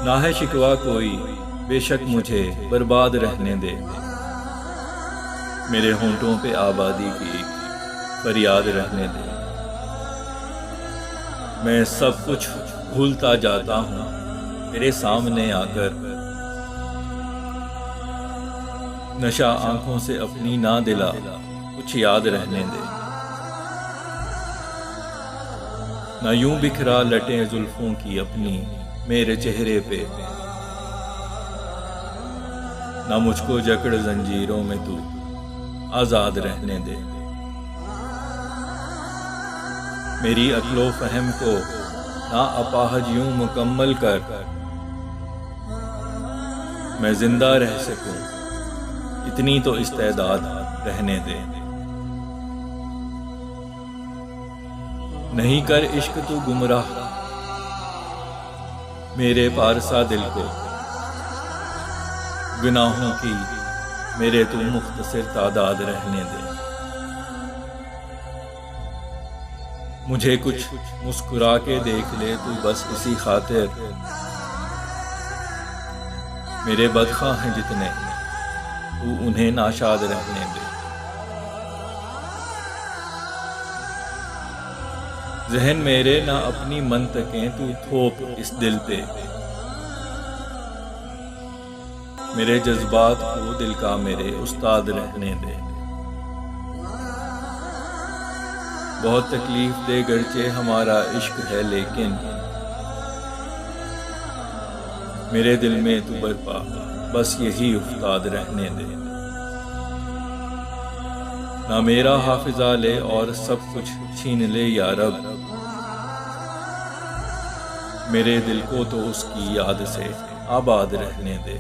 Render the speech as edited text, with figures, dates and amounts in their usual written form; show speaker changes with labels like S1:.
S1: ना है शिकवा कोई, बेशक मुझे बर्बाद रहने दे। मेरे होंठों पे आबादी की फरियाद रहने दे। मैं सब कुछ भूलता जाता हूँ तेरे सामने आकर। नशा आंखों से अपनी ना दिला, कुछ याद रहने दे। ना यूं बिखरा लटे जुल्फों की अपनी मेरे चेहरे पे। ना मुझको जकड़ जंजीरों में तू आजाद रहने दे। मेरी अक्लो फहम को ना अपाहज यूं मुकम्मल कर, मैं जिंदा रह सकूं इतनी तो इस्तेदाद रहने दे। नहीं कर इश्क तू गुमराह मेरे पारसा दिल को। गुनाहों की मेरे तू मुख्तसर तादाद रहने दे। मुझे कुछ मुस्कुरा के देख ले तू बस इसी खातिर। मेरे बदखा हैं जितने तू उन्हें नाशाद रहने दे। जहन मेरे ना अपनी मंतकें तू थोप इस दिल पे। मेरे जज्बात को दिल का मेरे उस्ताद रहने दे। बहुत तकलीफ दे गरचे हमारा इश्क है, लेकिन मेरे दिल में तू बरपा बस यही उस्ताद रहने दे। ना मेरा हाफिजा ले और सब कुछ छीन ले या रब। मेरे दिल को तो उसकी याद से आबाद रहने दे।